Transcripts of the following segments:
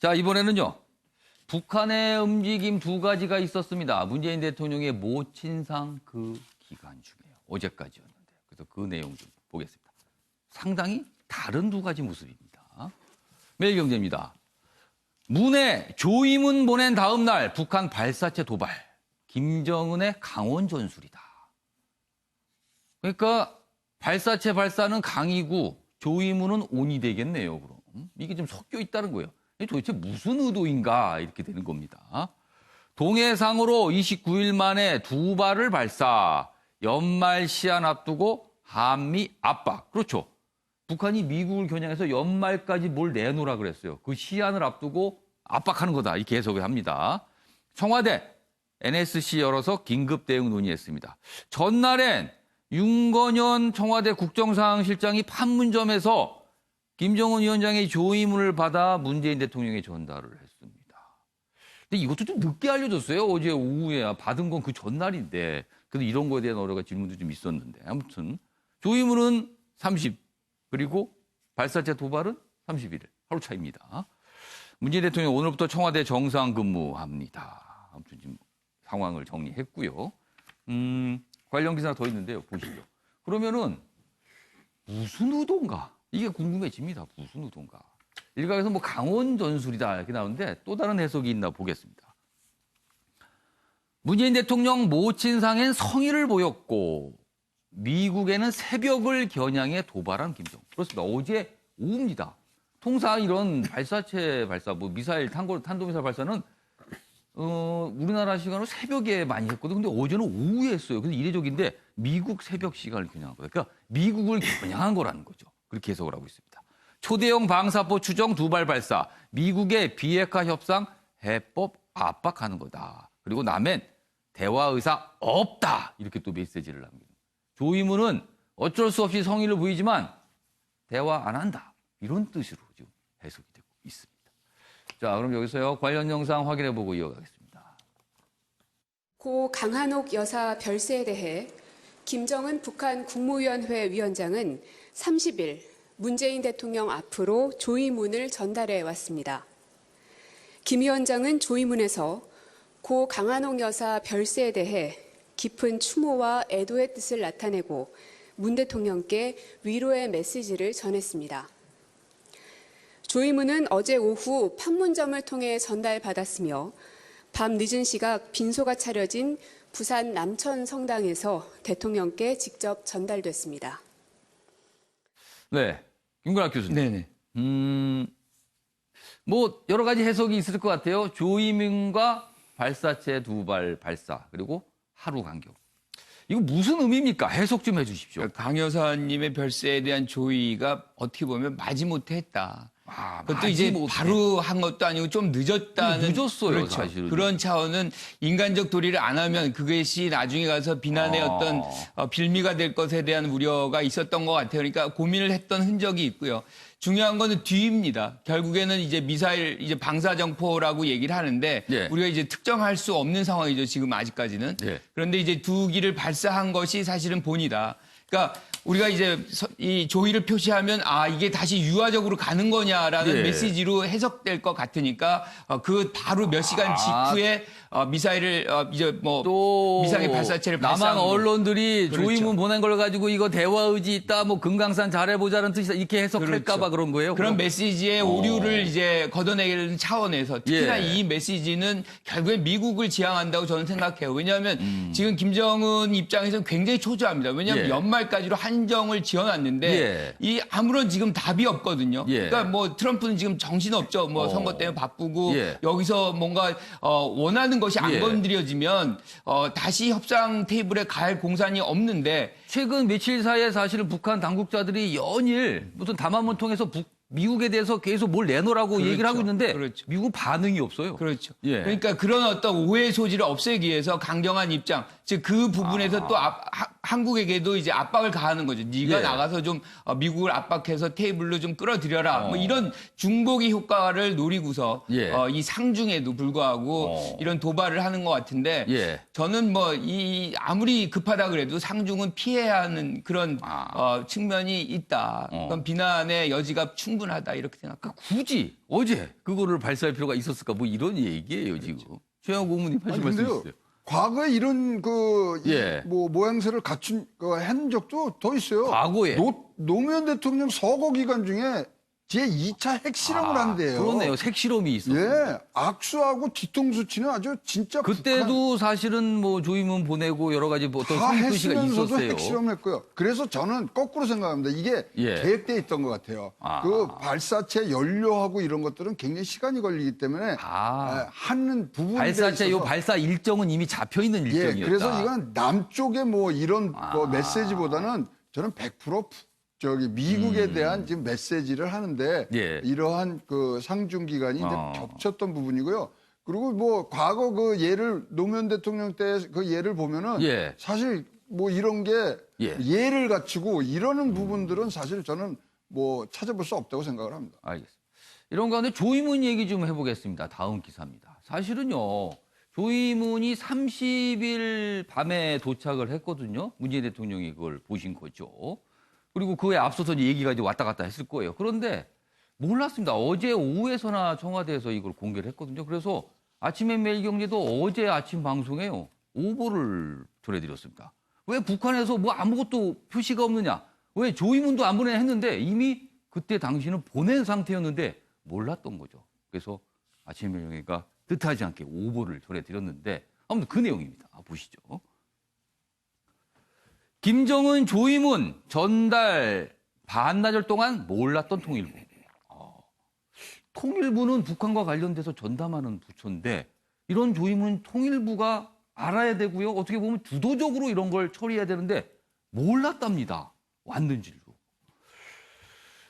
자, 이번에는요. 북한의 움직임 두 가지가 있었습니다. 문재인 대통령의 모친상 그 기간 중에요. 어제까지였는데. 그래서 그 내용 좀 보겠습니다. 상당히 다른 두 가지 모습입니다. 매일경제입니다. 문에 조임은 보낸 다음 날 북한 발사체 도발. 김정은의 강원 전술이다. 그러니까 발사체 발사는 강이고 조임은 온이 되겠네요. 그럼 이게 좀 섞여 있다는 거예요. 도대체 무슨 의도인가 이렇게 되는 겁니다. 동해상으로 29일 만에 두 발을 발사. 연말 시한 앞두고 한미 압박. 그렇죠. 북한이 미국을 겨냥해서 연말까지 뭘 내놓으라 그랬어요. 그 시한을 앞두고 압박하는 거다. 이렇게 해석을 합니다. 청와대, NSC 열어서 긴급 대응 논의했습니다. 전날엔 윤건현 청와대 국정상황실장이 판문점에서 김정은 위원장의 조의문을 받아 문재인 대통령에 전달을 했습니다. 근데 이것도 좀 늦게 알려졌어요. 어제 오후에 받은 건 그 전날인데. 그래서 이런 거에 대한 여러 가지 질문도 좀 있었는데. 아무튼 조의문은 30, 그리고 발사체 도발은 31일. 하루 차입니다. 문재인 대통령 오늘부터 청와대 정상 근무합니다. 아무튼 지금 상황을 정리했고요. 관련 기사가 더 있는데요. 보시죠. 그러면은 무슨 의도인가? 이게 궁금해집니다. 무슨 의도인가? 일각에서 뭐 강원 전술이다 이렇게 나오는데 또 다른 해석이 있나 보겠습니다. 문재인 대통령 모친상엔 성의를 보였고 미국에는 새벽을 겨냥해 도발한 김정은. 그렇습니다. 어제 오후입니다. 통상 이런 발사체 발사, 뭐 미사일, 탄도미사일 발사는 우리나라 시간으로 새벽에 많이 했거든요. 근데 어제는 오후에 했어요. 그래서 이례적인데 미국 새벽 시간을 겨냥한 거예요. 그러니까 미국을 겨냥한 거라는 거죠. 그렇게 해석을 하고 있습니다. 초대형 방사포 추정 두 발 발사, 미국의 비핵화 협상 해법 압박하는 거다. 그리고 남엔 대화 의사 없다. 이렇게 또 메시지를 남깁니다. 조의문은 어쩔 수 없이 성의를 보이지만 대화 안 한다. 이런 뜻으로 지금 해석이 되고 있습니다. 자, 그럼 여기서요. 관련 영상 확인해보고 이어가겠습니다. 고 강한옥 여사 별세에 대해 김정은 북한 국무위원회 위원장은 30일 문재인 대통령 앞으로 조의문을 전달해 왔습니다. 김 위원장은 조의문에서 고 강한옥 여사 별세에 대해 깊은 추모와 애도의 뜻을 나타내고 문 대통령께 위로의 메시지를 전했습니다. 조의문은 어제 오후 판문점을 통해 전달받았으며 밤 늦은 시각 빈소가 차려진 부산 남천 성당에서 대통령께 직접 전달됐습니다. 네, 김근학 교수님. 네네. 뭐 여러 가지 해석이 있을 것 같아요. 조이민과 발사체 두 발 발사 그리고 하루 간격. 이거 무슨 의미입니까? 해석 좀 해주십시오. 강 여사님의 별세에 대한 조의가 어떻게 보면 마지못해 했다. 그것도 이제 바로 한 것도 아니고 좀 늦었다는. 늦었어요, 그렇죠. 사실은. 그런 차원은 인간적 도리를 안 하면 그것이 나중에 가서 비난의 어떤 빌미가 될 것에 대한 우려가 있었던 것 같아요. 그러니까 고민을 했던 흔적이 있고요. 중요한 거는 뒤입니다. 결국에는 이제 미사일, 이제 방사정포라고 얘기를 하는데 예. 우리가 이제 특정할 수 없는 상황이죠. 지금 아직까지는. 예. 그런데 이제 두 기를 발사한 것이 사실은 본이다. 그러니까 우리가 이제 이 조의를 표시하면 이게 다시 유화적으로 가는 거냐라는 예. 메시지로 해석될 것 같으니까 그 바로 몇 시간 직후에 미사일을 이제 뭐 또 미사일 발사체를 남한 발사한 언론들이 그렇죠. 조의문 보낸 걸 가지고 이거 대화 의지 있다, 뭐 금강산 잘해보자는 뜻이다 이렇게 해석할까봐 그렇죠. 그런 거예요. 그런 그럼? 메시지의 오류를 이제 걷어내는 차원에서 특히나 예. 이 메시지는 결국에 미국을 지향한다고 저는 생각해요. 왜냐하면 지금 김정은 입장에서는 굉장히 초조합니다. 왜냐하면 예. 연말까지로 한정을 지어놨는데 예. 이 아무런 지금 답이 없거든요. 예. 그러니까 뭐 트럼프는 지금 정신없죠. 뭐 선거 때문에 바쁘고 예. 여기서 뭔가 원하는 것이 안 예. 건드려지면 다시 협상 테이블에 갈 공산이 없는데 최근 며칠 사이에 사실은 북한 당국자들이 연일 무슨 담화문 통해서 미국에 대해서 계속 뭘 내놓으라고 그렇죠. 얘기를 하고 있는데 그렇죠. 미국 반응이 없어요. 그렇죠. 예. 그러니까 그런 어떤 오해 소지를 없애기 위해서 강경한 입장, 즉 그 부분에서 또 한국에게도 이제 압박을 가하는 거죠. 네가 예. 나가서 좀 미국을 압박해서 테이블로 좀 끌어들여라. 뭐 이런 중복의 효과를 노리고서 예. 이 상중에도 불구하고 이런 도발을 하는 것 같은데 예. 저는 뭐 아무리 급하다 그래도 상중은 피해야 하는 그런 측면이 있다. 그건 비난의 여지가 충분하다 이렇게 생각합니다. 굳이 어제 그거를 발사할 필요가 있었을까? 뭐 이런 얘기예요, 지금. 최영 고문님 하실 아니, 말씀 근데요. 있어요. 과거에 이런 예. 뭐 모양새를 갖춘 한 적도 더 있어요. 과거에? 노무현 대통령 서거 기간 중에 제 2차 핵실험을 한대요. 그러네요. 색실험이 있었어요. 예, 악수하고 뒤통수 치는 아주 진짜 그때도 사실은 뭐 조임은 보내고 여러 가지 뭐 어떤 다 손뜻이가 했으면서도 있었어요. 핵실험했고요. 그래서 저는 거꾸로 생각합니다. 이게 예. 계획돼 있던 것 같아요. 그 발사체 연료하고 이런 것들은 굉장히 시간이 걸리기 때문에 하는 부분에 발사체 있어서 요 발사 일정은 이미 잡혀 있는 일정이었다. 예, 그래서 이건 남쪽의 뭐 이런 뭐 메시지보다는 저는 100% 저기 미국에 대한 지금 메시지를 하는데 예. 이러한 그 상중 기간이 이제 겹쳤던 부분이고요. 그리고 뭐 과거 그 예를 노무현 대통령 때 그 예를 보면은 예. 사실 뭐 이런 게 예. 예를 갖추고 이러는 부분들은 사실 저는 뭐 찾아볼 수 없다고 생각을 합니다. 알겠습니다. 이런 가운데 조이문 얘기 좀 해보겠습니다. 다음 기사입니다. 사실은요. 조이문이 30일 밤에 도착을 했거든요. 문재인 대통령이 그걸 보신 거죠. 그리고 그에 앞서서 얘기가 이제 왔다 갔다 했을 거예요. 그런데 몰랐습니다. 어제 오후에서나 청와대에서 이걸 공개를 했거든요. 그래서 아침에 매일경제도 어제 아침 방송에요. 오보를 전해드렸습니다. 왜 북한에서 뭐 아무것도 표시가 없느냐? 왜 조이문도 안 보내 했는데 이미 그때 당시는 보낸 상태였는데 몰랐던 거죠. 그래서 아침 매일경제가 뜻하지 않게 오보를 전해드렸는데 아무튼 그 내용입니다. 보시죠. 김정은 조임문 전달 반나절 동안 몰랐던 통일부. 통일부는 북한과 관련돼서 전담하는 부처인데 이런 조임문 통일부가 알아야 되고요. 어떻게 보면 주도적으로 이런 걸 처리해야 되는데 몰랐답니다. 왔는지도.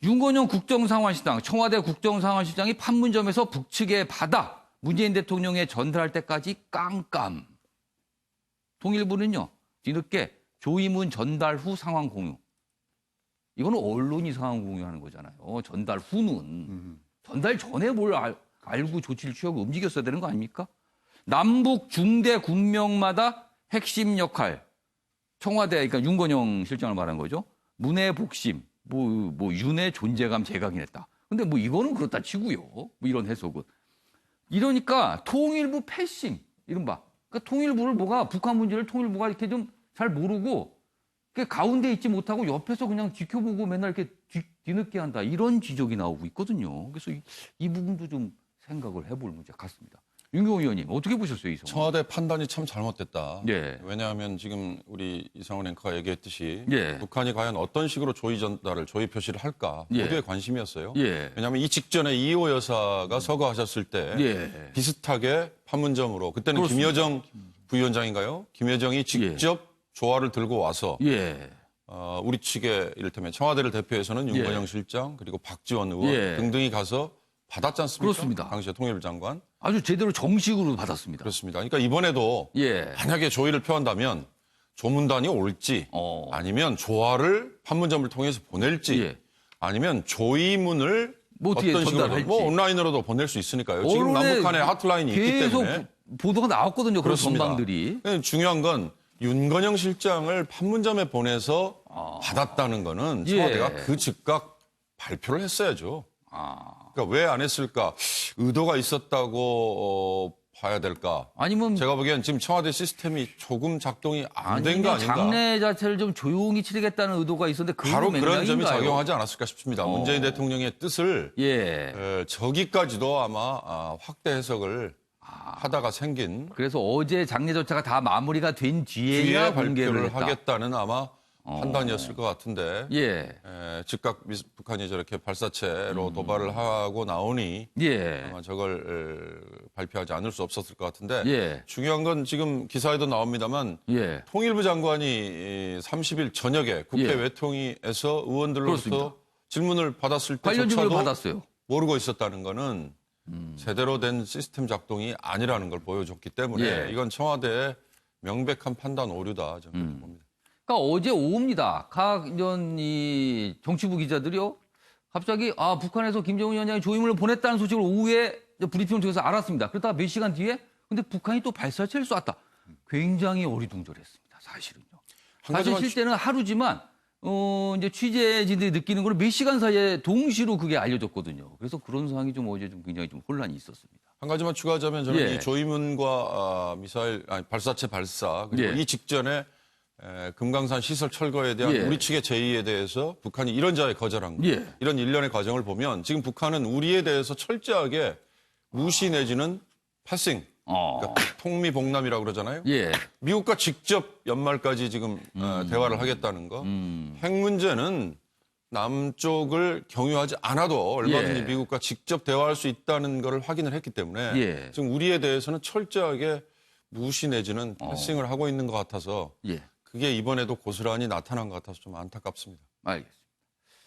윤건영 국정상황실장, 청와대 국정상황실장이 판문점에서 북측에 받아 문재인 대통령에 전달할 때까지 깜깜. 통일부는요. 뒤늦게 조임문 전달 후 상황 공유. 이거는 언론이 상황 공유하는 거잖아요. 전달 후는. 전달 전에 뭘 알고 조치를 취하고 움직였어야 되는 거 아닙니까? 남북 중대 군명마다 핵심 역할. 청와대, 그러니까 윤건영 실장을 말한 거죠. 문의 복심, 윤의 존재감 재각인했다. 근데 뭐 이거는 그렇다 치고요. 뭐 이런 해석은. 이러니까 통일부 패싱, 이른바. 그러니까 통일부를 뭐가, 북한 문제를 통일부가 이렇게 좀 잘 모르고 가운데 있지 못하고 옆에서 그냥 지켜보고 맨날 이렇게 뒤늦게 한다. 이런 지적이 나오고 있거든요. 그래서 이 부분도 좀 생각을 해볼 문제 같습니다. 윤경호 의원님 어떻게 보셨어요? 이 상황? 청와대 판단이 참 잘못됐다. 예. 왜냐하면 지금 우리 이상원 앵커가 얘기했듯이 예. 북한이 과연 어떤 식으로 조의 전달을, 조의 표시를 할까 예. 모두의 관심이었어요. 예. 왜냐하면 이 직전에 이호 여사가 서거하셨을 때 예. 비슷하게 판문점으로 그때는 그렇습니다. 김여정 부위원장인가요? 김여정이 직접 조화를 들고 와서 예. 우리 측에 이를테면 청와대를 대표해서는 윤건영 실장 그리고 박지원 의원 예. 등등이 가서 받았지 않습니까? 그렇습니다. 당시에 통일부 장관. 아주 제대로 정식으로 받았습니다. 그렇습니다. 그러니까 이번에도 예. 만약에 조의를 표한다면 조문단이 올지 아니면 조화를 판문점을 통해서 보낼지 예. 아니면 조의문을 뭐 어떻게 어떤 식으로 전달할지. 뭐 온라인으로도 보낼 수 있으니까요. 지금 언론에 남북한의 하트라인이 있기 계속 때문에 보도가 나왔거든요. 그런 그렇습니다. 전방들이. 중요한 건 윤건영 실장을 판문점에 보내서 받았다는 거는 청와대가 예. 그 즉각 발표를 했어야죠. 그러니까 왜 안 했을까? 의도가 있었다고 봐야 될까? 아니면 제가 보기엔 지금 청와대 시스템이 조금 작동이 안 된 거 아닌가? 장례 자체를 좀 조용히 치르겠다는 의도가 있었는데 바로 그런 점이 맥락인가요? 작용하지 않았을까 싶습니다. 문재인 대통령의 뜻을 예. 저기까지도 아마 확대 해석을 하다가 생긴 그래서 어제 장례 절차가 다 마무리가 된 뒤에야 뒤에 공개를 발표를 했다. 하겠다는 아마 판단이었을 것 같은데 예. 즉각 북한이 저렇게 발사체로 도발을 하고 나오니 예. 아마 저걸 발표하지 않을 수 없었을 것 같은데 예. 중요한 건 지금 기사에도 나옵니다만 예. 통일부 장관이 30일 저녁에 국회 예. 외통위에서 의원들로부터 그렇습니다. 질문을 받았을 관련 질문을 때조차도 받았어요. 모르고 있었다는 거는 제대로 된 시스템 작동이 아니라는 걸 보여줬기 때문에 예. 이건 청와대의 명백한 판단 오류다 저는 봅니다. 그러니까 어제 오후입니다. 각 이런 이 정치부 기자들이요. 갑자기 북한에서 김정은 위원장이 조임을 보냈다는 소식을 오후에 브리핑을 통해서 알았습니다. 그러다가 몇 시간 뒤에 근데 북한이 또 발사체를 쐈다. 굉장히 어리둥절했습니다. 사실은요. 한 사실 가지만 실제는 하루지만 이제 취재진들이 느끼는 거는 몇 시간 사이에 동시로 그게 알려졌거든요. 그래서 그런 상황이 좀 어제 좀 굉장히 좀 혼란이 있었습니다. 한 가지만 추가하자면 저는 예. 이 조이문과 발사체 발사 그리고 예. 이 직전에 금강산 시설 철거에 대한 예. 우리 측의 제의에 대해서 북한이 이런저런 거절한 거. 예. 이런 일련의 과정을 보면 지금 북한은 우리에 대해서 철저하게 무시 내지는 패싱, 그러니까 통미봉남이라고 그러잖아요. 예. 미국과 직접 연말까지 지금 대화를 하겠다는 거. 핵 문제는 남쪽을 경유하지 않아도 얼마든지 예. 미국과 직접 대화할 수 있다는 것을 확인을 했기 때문에 예. 지금 우리에 대해서는 철저하게 무시 내지는 패싱을 하고 있는 것 같아서 예. 그게 이번에도 고스란히 나타난 것 같아서 좀 안타깝습니다. 알겠습니다.